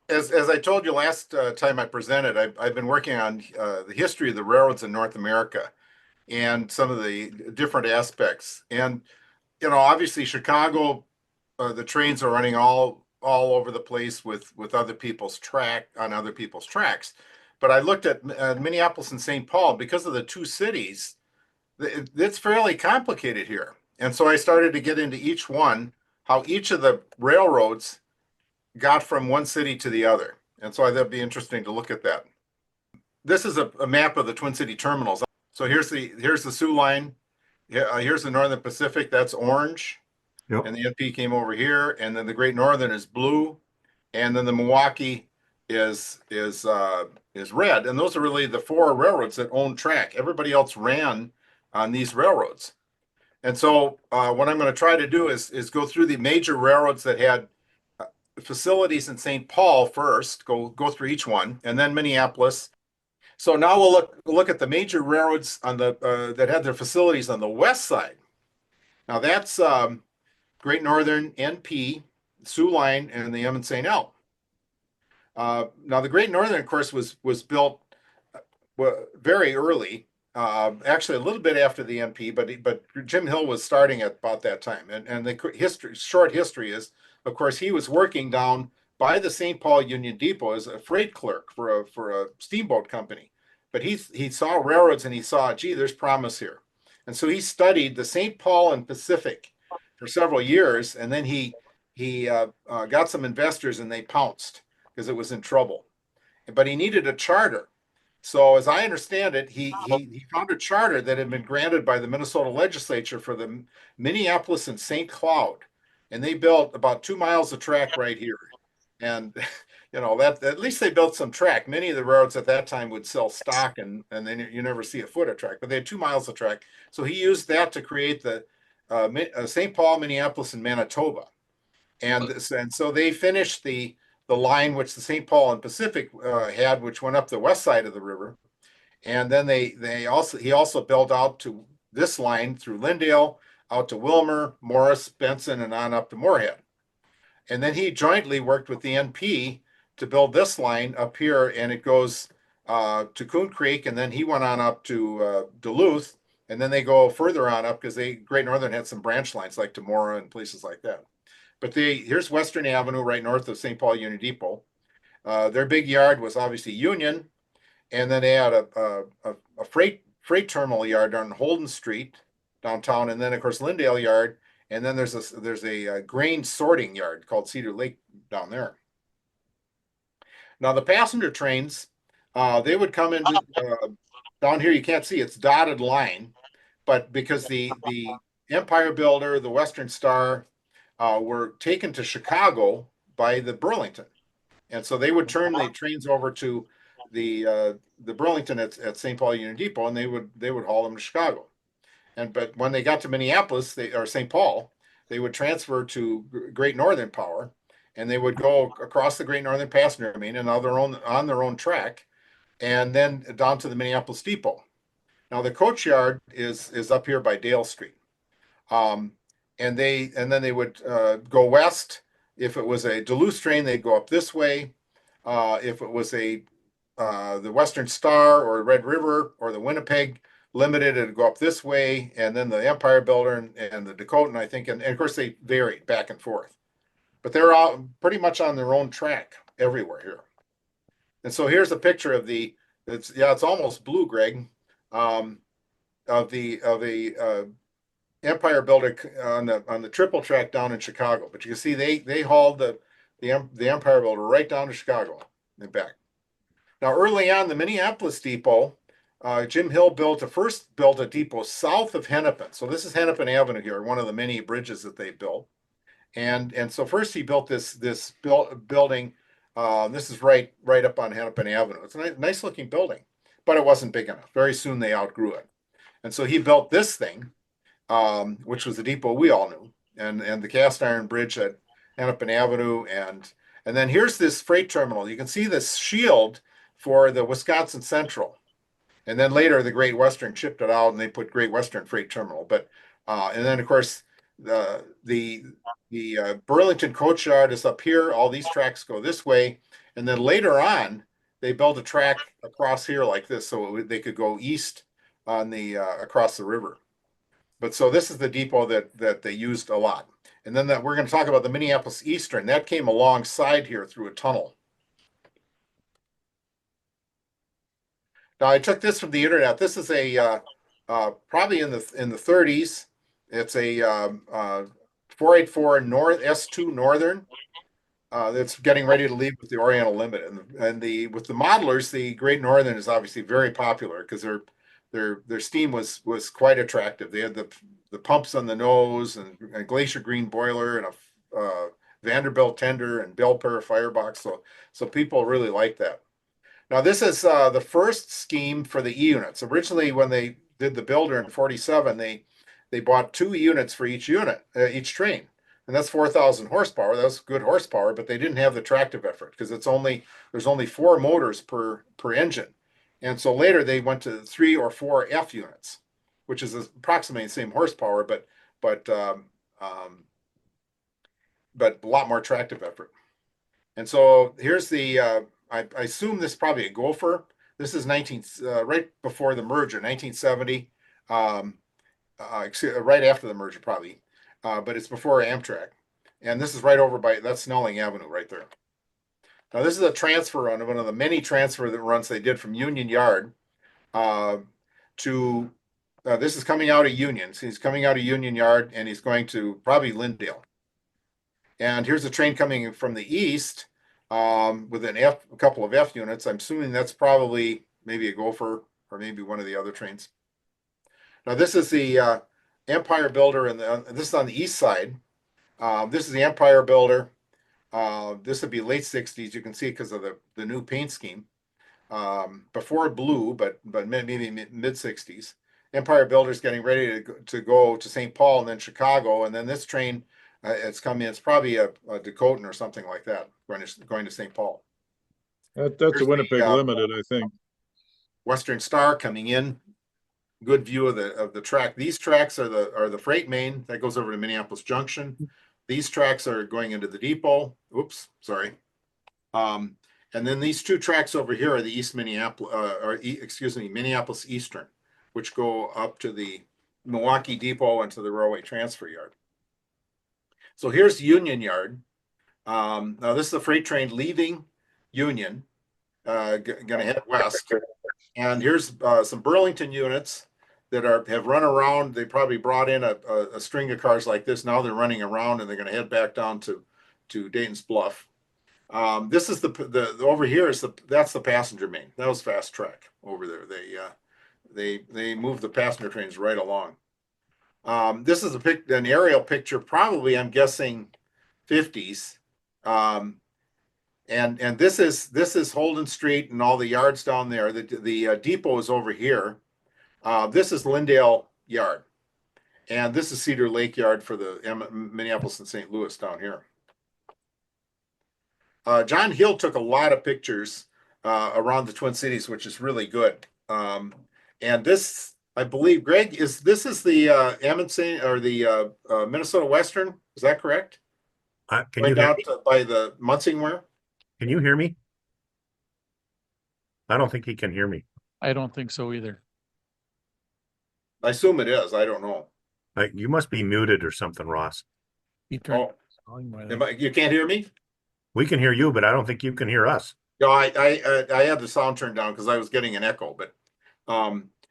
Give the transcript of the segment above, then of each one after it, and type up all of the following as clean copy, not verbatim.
as I told you last time I presented, I've been working on the history of the railroads in North America and some of the different aspects. And obviously Chicago, the trains are running all over the place with other people's track on other people's tracks. But I looked at Minneapolis and St. Paul because of the two cities. It's fairly complicated here, and so I started to get into each one, how each of the railroads got from one city to the other. And so that'd be interesting to look at that. This is a map of the Twin City terminals. So here's the Soo Line. Here's the Northern Pacific. That's orange, Yep. and the NP came over here, and then the Great Northern is blue, and then the Milwaukee is red. And those are really the four railroads that own track. Everybody else ran on these railroads. And so what I'm going to try to do is go through the major railroads that had facilities in St. Paul first, go through each one, and then Minneapolis. So now we'll look at the major railroads on the that had their facilities on the west side. Now that's Great Northern, NP, Soo Line, and the M and St. L. Now the Great Northern, of course, was built very early. Actually, a little bit after the NP, but Jim Hill was starting at about that time. And the short history is, of course, he was working down by the St. Paul Union Depot as a freight clerk for a steamboat company. But he saw railroads and he saw, gee, there's promise here. And so he studied the St. Paul and Pacific for several years, and then he got some investors and they pounced because it was in trouble. But he needed a charter. So, as I understand it, he found a charter that had been granted by the Minnesota legislature for the Minneapolis and St. Cloud, and they built about 2 miles of track right here. And that at least they built some track. Many of the roads at that time would sell stock, and then you never see a foot of track, but they had 2 miles of track. So he used that to create the St. Paul, Minneapolis, and Manitoba, and so they finished the line which the St. Paul and Pacific had, which went up the west side of the river. And then he also built out to this line through Lindale, out to Wilmer, Morris, Benson, and on up to Moorhead. And then he jointly worked with the NP to build this line up here, and it goes to Coon Creek, and then he went on up to Duluth, and then they go further on up because Great Northern had some branch lines like to Mora and places like that. But here's Western Avenue right north of St. Paul Union Depot. Their big yard was obviously Union, and then they had a freight terminal yard on Holden Street downtown, and then of course Lindale Yard, and then there's a grain sorting yard called Cedar Lake down there. Now the passenger trains, they would come into down here. You can't see it's dotted line, but because the Empire Builder, the Western Star, were taken to Chicago by the Burlington, and so they would turn the trains over to the Burlington at St. Paul Union Depot, and they would haul them to Chicago. But when they got to Minneapolis, or St. Paul, they would transfer to Great Northern Power, and they would go across the Great Northern Passenger Main and on their own track, and then down to the Minneapolis Depot. Now the coach yard is up here by Dale Street. Um, and then they would go west. If it was a Duluth train, they'd go up this way. If it was the Western Star or Red River or the Winnipeg Limited, it'd go up this way, and then the Empire Builder and the Dakotan, I think, and of course they varied back and forth, but they're all pretty much on their own track everywhere here. And so here's a picture of it's almost blue, Greg, um, of the Empire Builder on the triple track down in Chicago. But you can see they hauled the Empire Builder right down to Chicago and back. Now early on, the Minneapolis Depot, Jim Hill first built a depot south of Hennepin. So this is Hennepin Avenue here, one of the many bridges that they built. And so first he built this building. This is right up on Hennepin Avenue. It's a nice looking building, but it wasn't big enough. Very soon they outgrew it, and so he built this thing, which was the depot we all knew, and the cast iron bridge at Hennepin Avenue, and then here's this freight terminal. You can see this shield for the Wisconsin Central, and then later the Great Western chipped it out and they put Great Western Freight Terminal. But and then of course the the Burlington coach yard is up here. All these tracks go this way. And then later on, they built a track across here like this so they could go east on the across the river. But so this is the depot that they used a lot. And then that we're going to talk about the Minneapolis Eastern. That came alongside here through a tunnel. Now I took this from the internet. This is a probably in the 30s. It's a 484 North S2 Northern that's getting ready to leave with the Oriental Limit, and the with the modelers, the Great Northern is obviously very popular because their steam was quite attractive. They had the pumps on the nose and a Glacier Green boiler and a Vanderbilt tender and Bell Pair firebox. So people really like that. Now, this is the first scheme for the E units. Originally, when they did the builder in 47, they bought 2 units for each unit, each train. And that's 4,000 horsepower. That's good horsepower, but they didn't have the tractive effort because there's only 4 motors per engine. And so later they went to 3 or 4 F units, which is approximately the same horsepower, but a lot more tractive effort. And so here's the I assume this is probably a Gopher. This is right before the merger, 1970, right after the merger probably, but it's before Amtrak. And this is right over that's Snelling Avenue right there. Now this is a transfer run, one of the many transfer runs they did from Union Yard to. This is coming out of Union. So he's coming out of Union Yard and he's going to probably Lindale. And here's a train coming from the east with a couple of F units. I'm assuming that's probably maybe a Gopher or maybe one of the other trains. Now this is the Empire Builder, and this is on the east side. This is the Empire Builder. This would be late 60s. You can see because of the new paint scheme. Before blue, but maybe mid 60s. Empire Builder's getting ready to go to St. Paul and then Chicago, and then this train it's coming. It's probably a Dakotan or something like that going to St. Paul. That's a Winnipeg Limited, I think. Western Star coming in. Good view of the track. These tracks are the freight main that goes over to Minneapolis Junction. These tracks are going into the depot. Oops, sorry. And then these 2 tracks over here are the Minneapolis Eastern, which go up to the Milwaukee Depot and to the Railway Transfer Yard. So here's Union Yard. Now this is a freight train leaving Union, going to head west. And here's some Burlington units that have run around. They probably brought in a string of cars like this. Now they're running around and they're going to head back down to Dayton's Bluff. This is the over here that's the passenger main. That was fast track over there. They moved the passenger trains right along. This is an aerial picture, probably I'm guessing 50s. And this is Holden Street and all the yards down there. The depot is over here. This is Lindale Yard, and this is Cedar Lake Yard for the Minneapolis and St. Louis down here. John Hill took a lot of pictures around the Twin Cities, which is really good. And this, I believe, Greg, this is the M&NB or the Minnesota Western? Is that correct? Can you hear me? By the Munsingware? Can you hear me? I don't think he can hear me. I don't think so either. I assume it is. I don't know. You must be muted or something, Ross. You can't hear me? We can hear you, but I don't think you can hear us. No, I had the sound turned down because I was getting an echo. But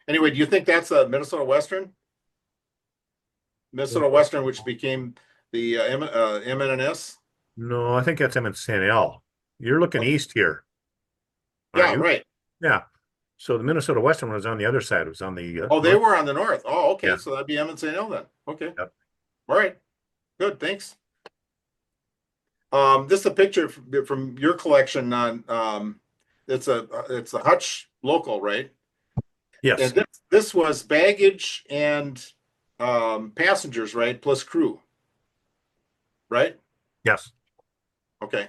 anyway, do you think that's a Minnesota Western? Minnesota Western, which became the M&NS? No, I think that's M&NL. You're looking east here. Yeah, right. Yeah. So the Minnesota Western was on the other side. It was on the they were on the north. Oh, okay. Yeah. So that'd be M&NL then. Okay. Yep. All right. Good. Thanks. This is a picture from your collection on it's a Hutch local, right? Yes. And this was baggage and passengers, right? Plus crew. Right? Yes. Okay.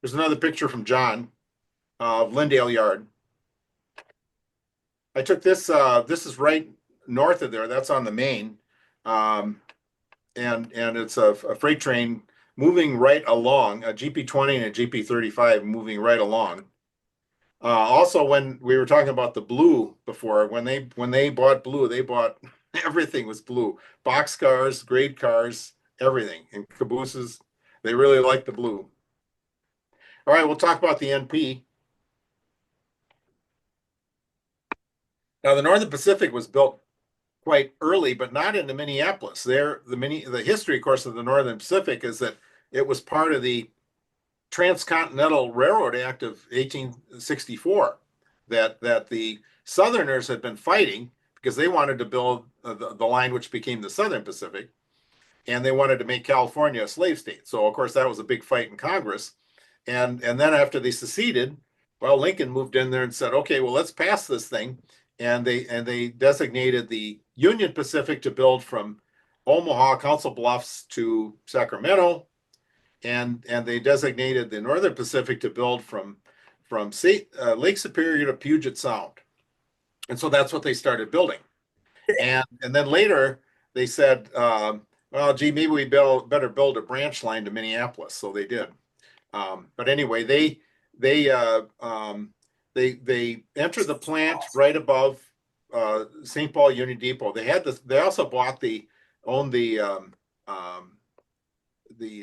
There's another picture from John of Lindale Yard. I took this. This is right north of there. That's on the main. and it's a freight train moving right along, a GP20 and a GP35 moving right along. Also, when we were talking about the blue before, when they bought blue, they bought everything was blue, box cars, grade cars, everything, and cabooses. They really liked the blue. All right, we'll talk about the NP. Now, the Northern Pacific was built quite early, but not into Minneapolis. The history, of course, of the Northern Pacific is that it was part of the Transcontinental Railroad Act of 1864 that the Southerners had been fighting because they wanted to build the line which became the Southern Pacific, and they wanted to make California a slave state. So, of course, that was a big fight in Congress. And then after they seceded, well, Lincoln moved in there and said, okay, well, let's pass this thing. And they designated the Union Pacific to build from Omaha, Council Bluffs to Sacramento, and they designated the Northern Pacific to build from Lake Superior to Puget Sound. And so that's what they started building. And then later they said, well, gee, maybe we better build a branch line to Minneapolis. So they did. But anyway, they entered the plant right above St. Paul Union Depot. They had this. They also owned the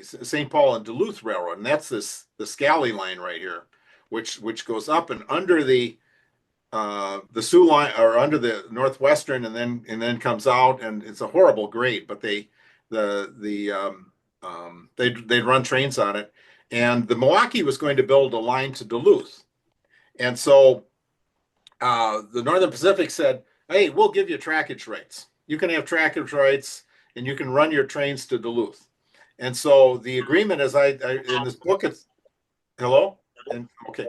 St. Paul and Duluth Railroad, and that's the Scally line right here, which goes up and under the Soo Line or under the NorthWestern, and then comes out, and it's a horrible grade, but they'd run trains on it, and the Milwaukee was going to build a line to Duluth, and so the Northern Pacific said, "Hey, we'll give you trackage rights. You can have trackage rights, and you can run your trains to Duluth." And so the agreement, as I in this book, it's hello, and okay,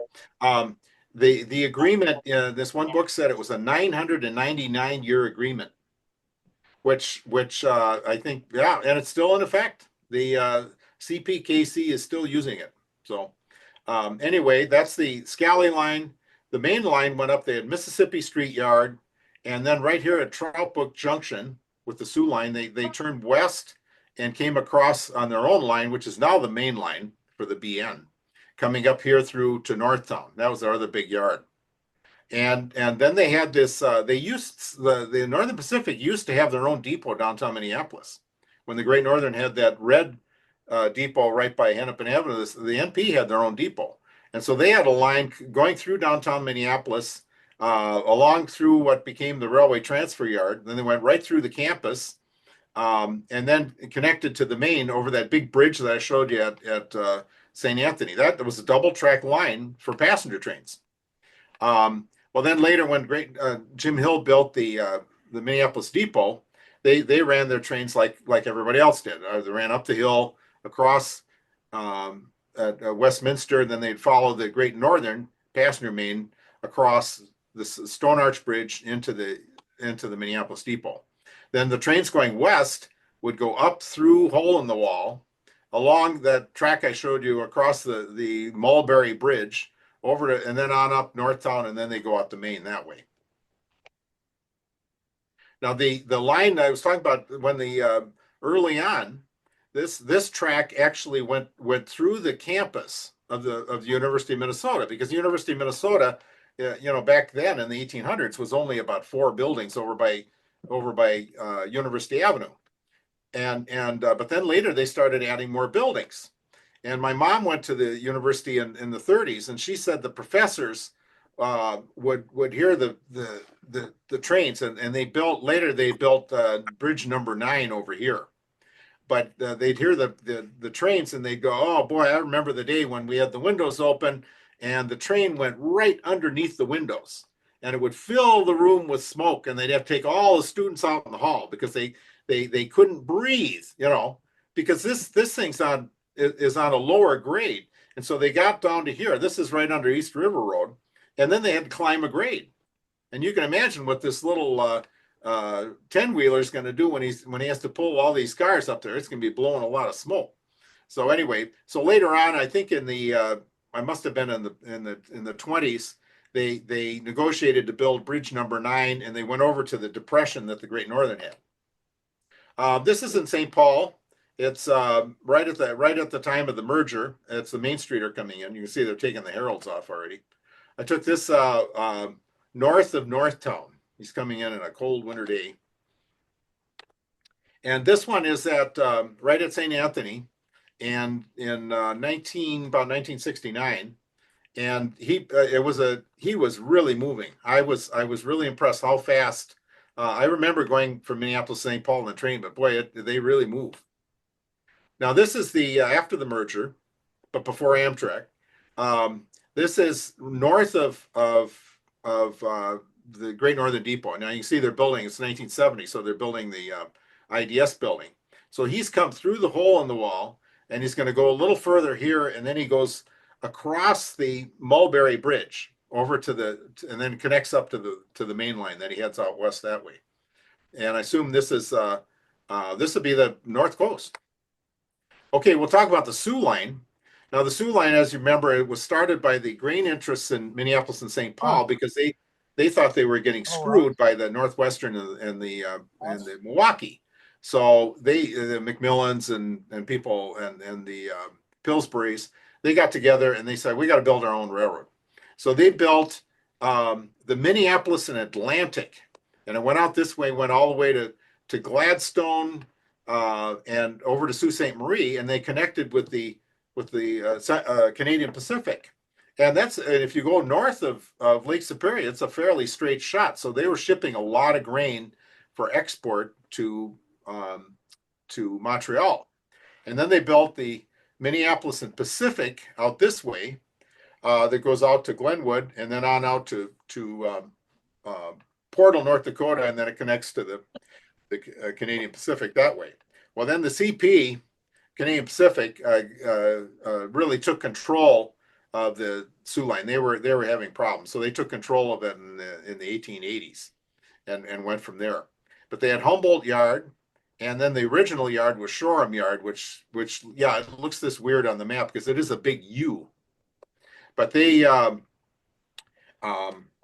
the agreement. This one book said it was a 999-year agreement, which I think, yeah, and it's still in effect. The CPKC is still using it. So anyway, that's the Scally line. The main line went up there at Mississippi Street Yard, and then right here at Troutbrook Junction with the Soo Line, they turned west and came across on their own line, which is now the main line for the BN, coming up here through to Northtown. That was their other big yard. And then they had this, they used, the Northern Pacific used to have their own depot downtown Minneapolis. When the Great Northern had that red depot right by Hennepin Avenue, the NP had their own depot. And so they had a line going through downtown Minneapolis, along through what became the railway transfer yard. Then they went right through the campus, and then connected to the main over that big bridge that I showed you at St. Anthony. That was a double track line for passenger trains. Well, then later when Jim Hill built the Minneapolis Depot, they ran their trains like everybody else did. They ran up the hill across at Westminster, and then they'd follow the Great Northern passenger main across the Stone Arch Bridge into the Minneapolis Depot. Then the trains going west would go up through Hole in the Wall, along that track I showed you across the Mulberry Bridge, over to, and then on up Northtown, and then they go out the main that way. Now the line I was talking about, when the early on, this track actually went through the campus of the University of Minnesota, because the University of Minnesota, back then in the 1800s, was only about 4 buildings over by University Avenue, and but then later they started adding more buildings. And my mom went to the university in the 30s, and she said the professors would hear the trains, and they built bridge number 9 over here. But they'd hear the trains, and they'd go, "Oh boy, I remember the day when we had the windows open, and the train went right underneath the windows, and it would fill the room with smoke, and they'd have to take all the students out in the hall because they couldn't breathe, because this thing's is on a lower grade." And so they got down to here. This is right under East River Road, and then they had to climb a grade. And you can imagine what this little 10-wheeler is going to do when he has to pull all these cars up there. It's going to be blowing a lot of smoke. So anyway, so later on, I think I must have been in the 20s, they negotiated to build bridge number 9, and they went over to the depression that the Great Northern had. This is in St. Paul. It's right at the time of the merger. It's the Main Streeter coming in. You can see they're taking the heralds off already. I took this north of Northtown. He's coming in a cold winter day. And this one is at right at St. Anthony, and in about 1969. And he was really moving. I was really impressed how fast. I remember going from Minneapolis St. Paul on the train, but boy, they really move. Now this is the after the merger, but before Amtrak. This is north of the Great Northern Depot. Now you can see they're building. It's 1970, so they're building the IDS building. So he's come through the hole in the wall, and he's going to go a little further here, and then he goes across the Mulberry Bridge over to and then connects up to the main line. Then he heads out west that way. And I assume this would be the North Coast. Okay, we'll talk about the Soo Line. Now, the Soo Line, as you remember, it was started by the grain interests in Minneapolis and St. Paul because they thought they were getting screwed by the NorthWestern and the Milwaukee. So the McMillans and people and the Pillsburys, they got together and they said, we got to build our own railroad. So they built the Minneapolis and Atlantic, and it went out this way, went all the way to Gladstone and over to Sault Ste. Marie, and they connected with the Canadian Pacific. And if you go north of Lake Superior, it's a fairly straight shot. So they were shipping a lot of grain for export to Montreal. And then they built the Minneapolis and Pacific out this way that goes out to Glenwood and then on out to Portal, North Dakota, and then it connects to the Canadian Pacific that way. Well, then the CP, Canadian Pacific, really took control of the Soo Line. They were having problems, so they took control of it in the 1880s and went from there. But they had Humboldt Yard, and then the original yard was Shoreham Yard, which yeah, it looks this weird on the map because it is a big U. But they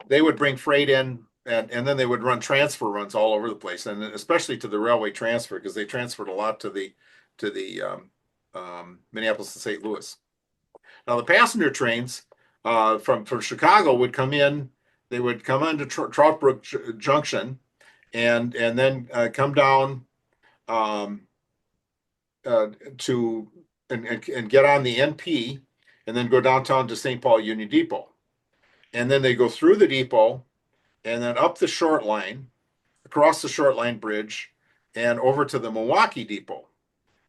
would bring freight in, and then they would run transfer runs all over the place, and especially to the railway transfer because they transferred a lot to the Minneapolis to St. Louis. Now the passenger trains from Chicago would come in. They would come into Troutbrook Junction, and then come down to get on the NP, and then go downtown to St. Paul Union Depot, and then they go through the depot, and then up the short line, across the short line bridge, and over to the Milwaukee Depot,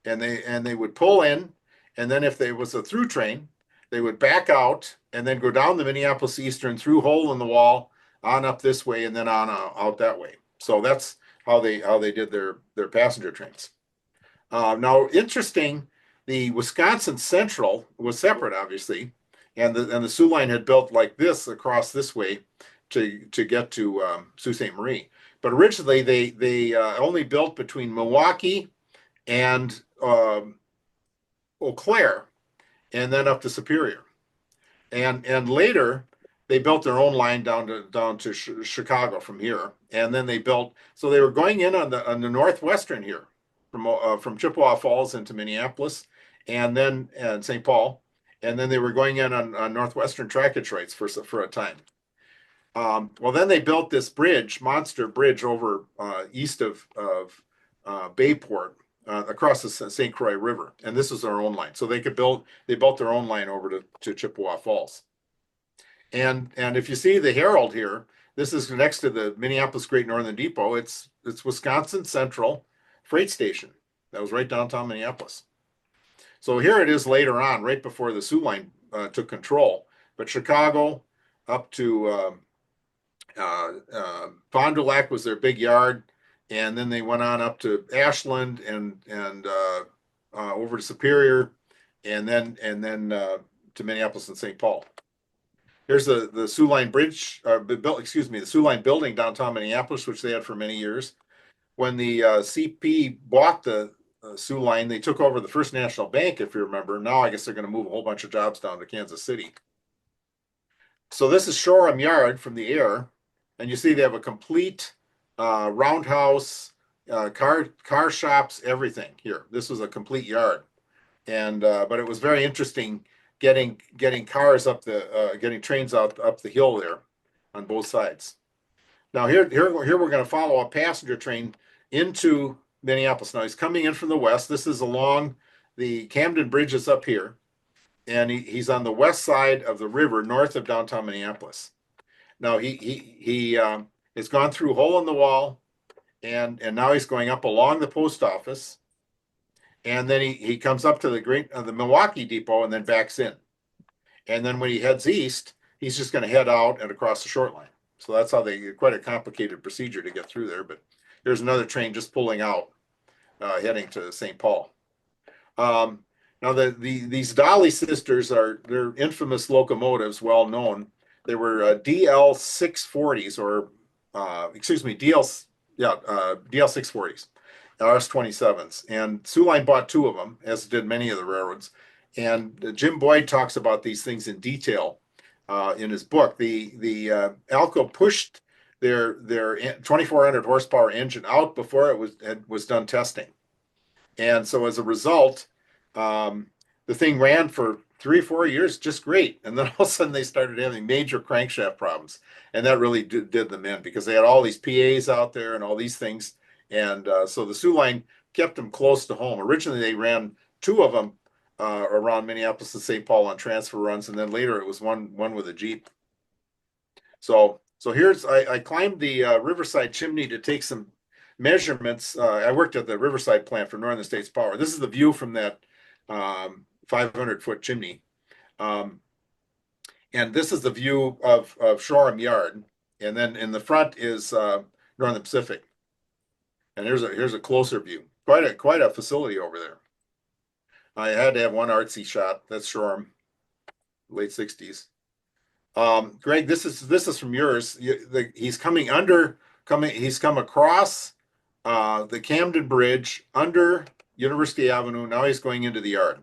and they would pull in, and then if there was a through train, they would back out and then go down the Minneapolis Eastern through hole in the wall on up this way and then on out that way. So that's how they did their passenger trains. Now, interesting, the Wisconsin Central was separate, obviously, and the Soo Line had built like this across this way to get to Sault Ste. Marie. But originally, they only built between Milwaukee and Eau Claire, and then up to Superior, and later they built their own line down to Chicago from here, and then they built. So they were going in on the NorthWestern here from Chippewa Falls into Minneapolis, and then St. Paul, and then they were going in on NorthWestern trackage rights for a time. Well, then they built this monster bridge over east of Bayport. Across the St. Croix River, and this is their own line. So they built their own line over to Chippewa Falls. And if you see the Herald here, this is next to the Minneapolis Great Northern Depot. It's Wisconsin Central Freight Station. That was right downtown Minneapolis. So here it is later on, right before the Soo Line took control. But Chicago up to Fond du Lac was their big yard. And then they went on up to Ashland and over to Superior, and then to Minneapolis and St. Paul. Here's the Soo Line Bridge, the Soo Line building downtown Minneapolis, which they had for many years. When the CP bought the Soo Line, they took over the First National Bank, if you remember. Now I guess they're going to move a whole bunch of jobs down to Kansas City. So this is Shoreham Yard from the air, and you see they have a complete roundhouse, car shops, everything here. This was a complete yard. And but it was very interesting getting cars up getting trains up the hill there on both sides. Now here we're going to follow a passenger train into Minneapolis. Now he's coming in from the west. This is along the Camden Bridge is up here, and he's on the west side of the river north of downtown Minneapolis. Now he has gone through a hole in the wall, and now he's going up along the post office, and then he comes up to the Milwaukee depot and then backs in, and then when he heads east, he's just going to head out and across the short line. So that's how quite a complicated procedure to get through there. But there's another train just pulling out, heading to St. Paul. Now these Dolly sisters they're infamous locomotives, well known. They were DL 640s or DL 640s, RS 27s, and Soo Line bought two of them, as did many of the railroads. And Jim Boyd talks about these things in detail in his book. The Alco pushed their 2,400 horsepower engine out before it was done testing, and so as a result, the thing ran for 3 or 4 years just great, and then all of a sudden they started having major crankshaft problems, and that really did them in because they had all these PAs out there and all these things, and so the Soo Line kept them close to home. Originally they ran two of them around Minneapolis and St. Paul on transfer runs, and then later it was one with a Jeep. So here's I climbed the Riverside chimney to take some measurements. I worked at the Riverside plant for Northern States Power. This is the view from that 500-foot chimney, and this is the view of Shoreham Yard, and then in the front is Northern Pacific, and here's a closer view. Quite a facility over there. I had to have one artsy shot. That's Shoreham, late 60s. Greg, this is from yours. He's coming he's come across the Camden Bridge under University Avenue. Now he's going into the yard.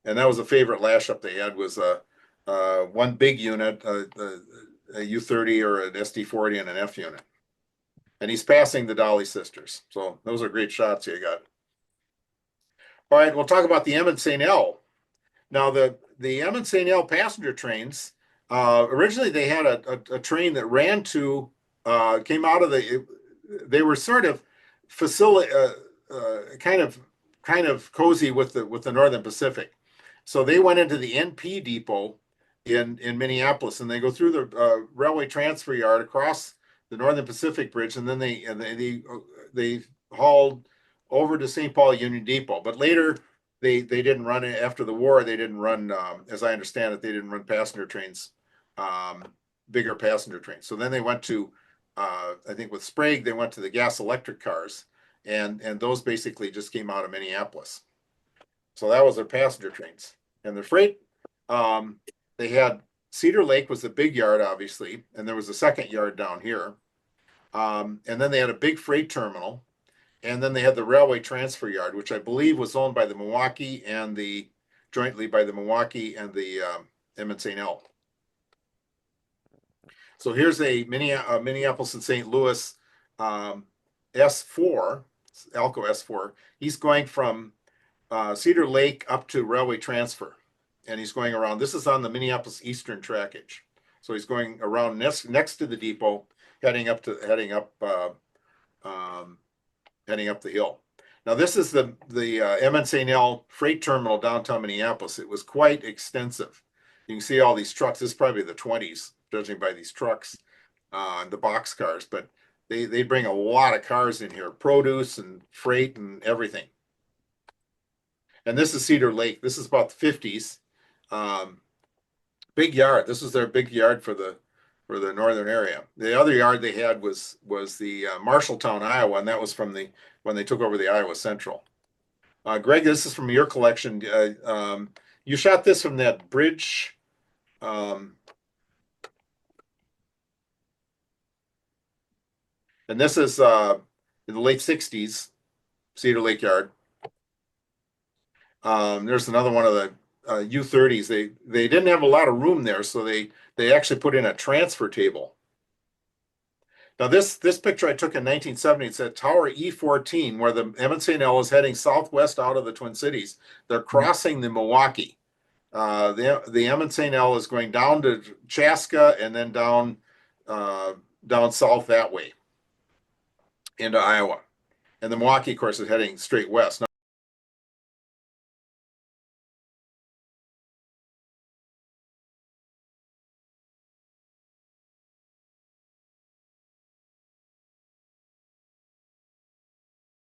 And that was a favorite lash up they had was one big unit, a U30 or an SD40 and an F unit. And he's passing the Dolly sisters. So those are great shots you got. All right, we'll talk about the M and St. L. Now the M and St. L passenger trains, originally they had a train that ran to, came out of they were sort of kind of cozy with the Northern Pacific. So they went into the NP depot in Minneapolis, and they go through the railway transfer yard across the Northern Pacific Bridge, and then they hauled over to St. Paul Union Depot. But later they didn't run it after the war. They didn't run, as I understand it, they didn't run passenger trains, bigger passenger trains. So then they went to, I think with Sprague, they went to the gas electric cars, and those basically just came out of Minneapolis. So that was their passenger trains. And their freight, they had Cedar Lake was the big yard, obviously, and there was a second yard down here. And then they had a big freight terminal, and then they had the railway transfer yard, which I believe was owned by the Milwaukee and jointly by the Milwaukee and the M&St. L. So here's a Minneapolis and St. Louis S4, Alco S4. He's going from Cedar Lake up to railway transfer, and he's going around. This is on the Minneapolis Eastern Trackage. So he's going around next to the depot, heading up the hill. Now this is the M&St. L freight terminal downtown Minneapolis. It was quite extensive. You can see all these trucks. This is probably the 20s, judging by these trucks, the box cars. But they bring a lot of cars in here, produce and freight and everything. And this is Cedar Lake. This is about the 50s. Big yard. This was their big yard for the northern area. The other yard they had was the Marshalltown, Iowa, and that was from when they took over the Iowa Central. Greg, this is from your collection. You shot this from that bridge. And this is in the late 60s, Cedar Lake Yard. There's another one of the U30s. They didn't have a lot of room there, so they actually put in a transfer table. Now this picture I took in 1970, it said Tower E14, where the M&L is heading southwest out of the Twin Cities. They're crossing the Milwaukee. The M&L is going down to Chaska and then down south that way into Iowa. And the Milwaukee, of course, is heading straight west.